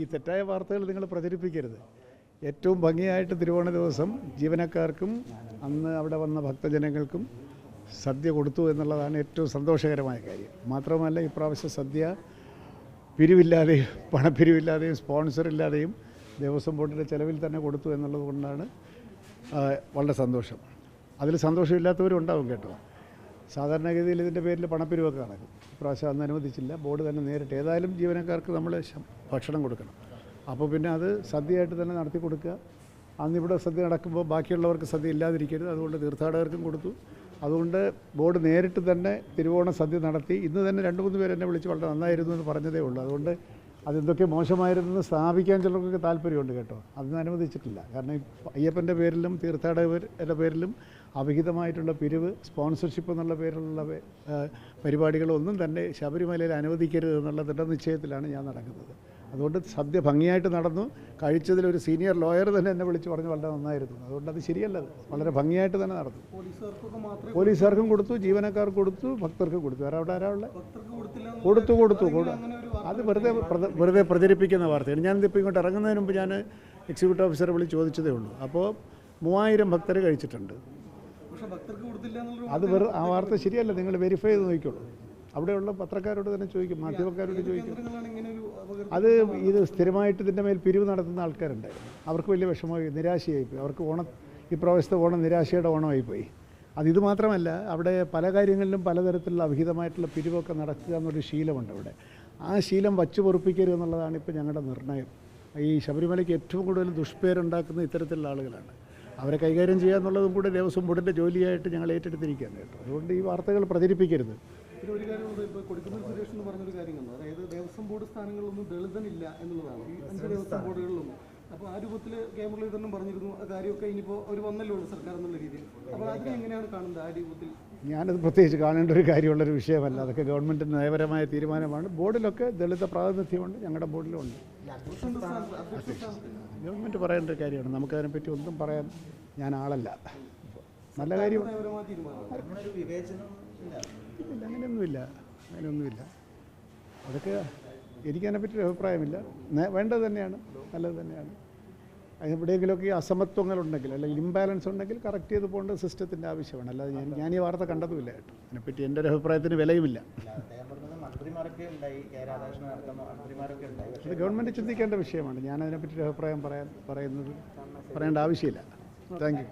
ഈ തെറ്റായ വാർത്തകൾ നിങ്ങൾ പ്രചരിപ്പിക്കരുത്. ഏറ്റവും ഭംഗിയായിട്ട് തിരുവോണ ദിവസം ജീവനക്കാർക്കും അന്ന് അവിടെ വന്ന ഭക്തജനങ്ങൾക്കും സദ്യ കൊടുത്തു എന്നുള്ളതാണ് ഏറ്റവും സന്തോഷകരമായ കാര്യം. മാത്രമല്ല ഇപ്രാവശ്യം സദ്യ പിരിവില്ലാതെയും പണപ്പിരിവില്ലാതെയും സ്പോൺസറില്ലാതെയും ദേവസ്വം ബോർഡിൻ്റെ ചെലവിൽ തന്നെ കൊടുത്തു എന്നുള്ളത് കൊണ്ടാണ് വളരെ സന്തോഷം. അതിൽ സന്തോഷമില്ലാത്തവരും ഉണ്ടാവും കേട്ടോ. സാധാരണഗതിയിൽ ഇതിൻ്റെ പേരിൽ പണപ്പിരിവൊക്കെ നടക്കും. ഇപ്രാവശ്യം അന്ന് അനുവദിച്ചില്ല. ബോർഡ് തന്നെ നേരിട്ട് ഏതായാലും ജീവനക്കാർക്ക് നമ്മൾ ഭക്ഷണം കൊടുക്കണം. അപ്പോൾ പിന്നെ അത് സദ്യയായിട്ട് തന്നെ നടത്തി കൊടുക്കുക. അന്നിവിടെ സദ്യ നടക്കുമ്പോൾ ബാക്കിയുള്ളവർക്ക് സദ്യ ഇല്ലാതിരിക്കരുത്. അതുകൊണ്ട് തീർത്ഥാടകർക്കും കൊടുത്തു. അതുകൊണ്ട് ബോർഡ് നേരിട്ട് തന്നെ തിരുവോണ സദ്യ നടത്തി. ഇന്ന് തന്നെ 2-3 പേര് എന്നെ വിളിച്ച് വളരെ നന്നായിരുന്നു എന്ന് പറഞ്ഞതേ ഉള്ളൂ. അതുകൊണ്ട് അതെന്തൊക്കെ മോശമായിരുന്നെന്ന് സ്ഥാപിക്കാൻ ചിലർക്ക് താല്പര്യമുണ്ട് കേട്ടോ. അതൊന്നും അനുവദിച്ചിട്ടില്ല. കാരണം അയ്യപ്പൻ്റെ പേരിലും തീർത്ഥാടകരുടെ പേരിലും അവിഹിതമായിട്ടുള്ള പിരിവ്, സ്പോൺസർഷിപ്പ് എന്നുള്ള പേരിലുള്ള പരിപാടികളൊന്നും തന്നെ ശബരിമലയിൽ അനുവദിക്കരുത് എന്നുള്ള ദൃഢനിശ്ചയത്തിലാണ് ഞാൻ നടക്കുന്നത്. അതുകൊണ്ട് സദ്യ ഭംഗിയായിട്ട് നടന്നു. കഴിച്ചതിലൊരു സീനിയർ ലോയർ തന്നെ എന്നെ വിളിച്ച് പറഞ്ഞു വളരെ നന്നായിരുന്നു. അതുകൊണ്ട് അത് ശരിയല്ലത്. വളരെ ഭംഗിയായിട്ട് തന്നെ നടന്നു. പോലീസുകാർക്കും കൊടുത്തു, ജീവനക്കാർക്ക് കൊടുത്തു, ഭക്തർക്ക് കൊടുത്തു. വേറെ അവിടെ ആരാളുടെ കൊടുത്തു. അത് വെറുതെ പ്രചരിപ്പിക്കുന്ന വാർത്തയാണ്. ഞാനിതിപ്പോൾ ഇങ്ങോട്ട് ഇറങ്ങുന്നതിന് മുമ്പ് ഞാൻ എക്സിക്യൂട്ടീവ് ഓഫീസറെ വിളിച്ച് ചോദിച്ചതേ ഉള്ളൂ. അപ്പോൾ 3000 ഭക്തർ കഴിച്ചിട്ടുണ്ട്. അത് ആ വാർത്ത ശരിയല്ല. നിങ്ങൾ വെരിഫൈ ചെയ്ത് നോക്കിക്കോളൂ. അവിടെയുള്ള പത്രക്കാരോട് തന്നെ ചോദിക്കും, മാധ്യമക്കാരോട് ചോദിക്കും. ഇത് സ്ഥിരമായിട്ട് ഇതിൻ്റെ മേൽ പിരിവ് നടത്തുന്ന ആൾക്കാരുണ്ടായിരുന്നു. അവർക്ക് വലിയ വിഷമമായി, നിരാശയായിപ്പോയി. അവർക്ക് ഇപ്രാവശ്യത്തെ ഓണം നിരാശയുടെ ഓണമായിപ്പോയി. ഇത് മാത്രമല്ല, അവിടെ പല കാര്യങ്ങളിലും പലതരത്തിലുള്ള അവിഹിതമായിട്ടുള്ള പിരിവൊക്കെ നടക്കുക എന്നൊരു ശീലമുണ്ട് അവിടെ. ആ ശീലം വച്ചു പൊറുപ്പിക്കരുത് എന്നുള്ളതാണ് ഇപ്പോൾ ഞങ്ങളുടെ നിർണ്ണയം. ഈ ശബരിമലയ്ക്ക് ഏറ്റവും കൂടുതൽ ദുഷ്പേരുണ്ടാക്കുന്ന ഇത്തരത്തിലുള്ള ആളുകളാണ്. അവരെ കൈകാര്യം ചെയ്യുക എന്നുള്ളതും കൂടെ ദേവസ്വം ബോർഡിൻ്റെ ജോലിയായിട്ട് ഞങ്ങൾ ഏറ്റെടുത്തിരിക്കുകയാണ് കേട്ടോ. അതുകൊണ്ട് ഈ വാർത്തകൾ പ്രചരിപ്പിക്കരുത്. പിന്നെ ഒരു കാര്യമുണ്ട്, ഇപ്പോൾ കൊടിക്കുന്നിൽ സുരേഷ് എന്ന് പറഞ്ഞൊരു കാര്യം കണ്ടു. അതായത് ദേവസ്വം ബോർഡ് സ്ഥാനങ്ങളിലൊന്നും ദളിതനില്ല എന്നുള്ളതാണ് ഈ 5 ദേവസ്വം ബോർഡുകളിലൊന്നും. അപ്പോൾ ആ രൂപത്തിൽ കെ മുരളീധരനും പറഞ്ഞിരുന്നു ആ കാര്യമൊക്കെ ഇനിയിപ്പോൾ ഒരു വന്നല്ലോ ഉള്ളൂ സർക്കാർ എന്നുള്ള രീതിയിൽ. അപ്പോൾ അതിനെ എങ്ങനെയാണ് കാണുന്നത് ആ രൂപത്തിൽ? ഞാനത് പ്രത്യേകിച്ച് കാണേണ്ട ഒരു കാര്യമുള്ളൊരു വിഷയമല്ല. അതൊക്കെ ഗവൺമെൻറ്റിൻ്റെ നയപരമായ തീരുമാനമാണ്. ബോർഡിലൊക്കെ ദളിത പ്രാതിനിധ്യമുണ്ട്, ഞങ്ങളുടെ ബോർഡിലുണ്ട്. ഗവൺമെൻറ് പറയേണ്ട ഒരു കാര്യമാണ്. നമുക്കതിനെപ്പറ്റി ഒന്നും പറയാൻ ഞാൻ ആളല്ല. നല്ല കാര്യം അങ്ങനെയൊന്നുമില്ല. അതൊക്കെ എനിക്കതിനെപ്പറ്റി അഭിപ്രായമില്ല. വേണ്ടത് തന്നെയാണ്, നല്ലത് തന്നെയാണ്. എവിടെയെങ്കിലുമൊക്കെ ഈ അസമത്വങ്ങളുണ്ടെങ്കിൽ അല്ലെങ്കിൽ ഇംബാലൻസ് ഉണ്ടെങ്കിൽ കറക്റ്റ് ചെയ്ത് പോകേണ്ട സിസ്റ്റത്തിൻ്റെ ആവശ്യമാണ്. അല്ലാതെ ഞാൻ ഈ വാർത്ത കണ്ടതുമില്ല കേട്ടോ. അതിനെപ്പറ്റി എൻ്റെ ഒരു അഭിപ്രായത്തിന് വിലയുമില്ല. അത് ഗവൺമെൻറ് ചിന്തിക്കേണ്ട വിഷയമാണ്. ഞാൻ അതിനെപ്പറ്റി ഒരു അഭിപ്രായം പറയേണ്ട ആവശ്യമില്ല. Thank you.